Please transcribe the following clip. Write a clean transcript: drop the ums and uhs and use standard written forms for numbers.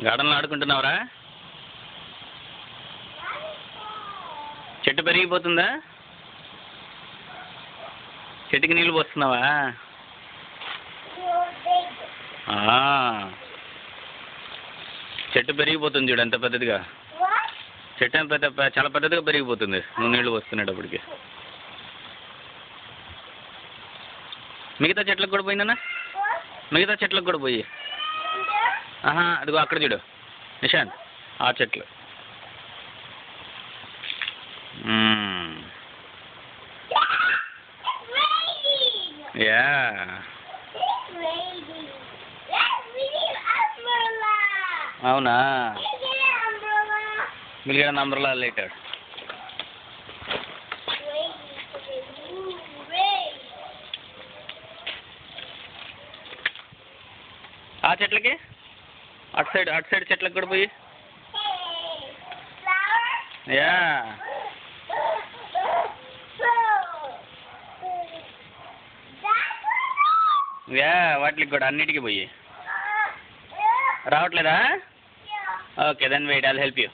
గార్డెన్లో ఆడుకుంటున్నావురా? చెట్టు పెరిగిపోతుందా? చెట్టుకి నీళ్ళు పోస్తున్నావా? చెట్టు పెరిగిపోతుంది చూడు, ఎంత పెద్దదిగా. చెట్టు చాలా పెద్దదిగా పెరిగిపోతుంది నువ్వు నీళ్లు పోస్తున్నప్పటికి. మిగతా చెట్లకు కూడా పోయిందన్నా? మిగతా చెట్లకు కూడా పోయి. అదిగో అక్కడ చూడు నిశాంత్, ఆ చెట్లు. యా, అవునా? Million umbrella later. ఆ చెట్లకి అటు సైడ్ చెట్లకు కూడా పోయి. యా, యా, వాటికి కూడా అన్నిటికీ పోయి. రావట్లేదా? Okay, then wait, I'll help you.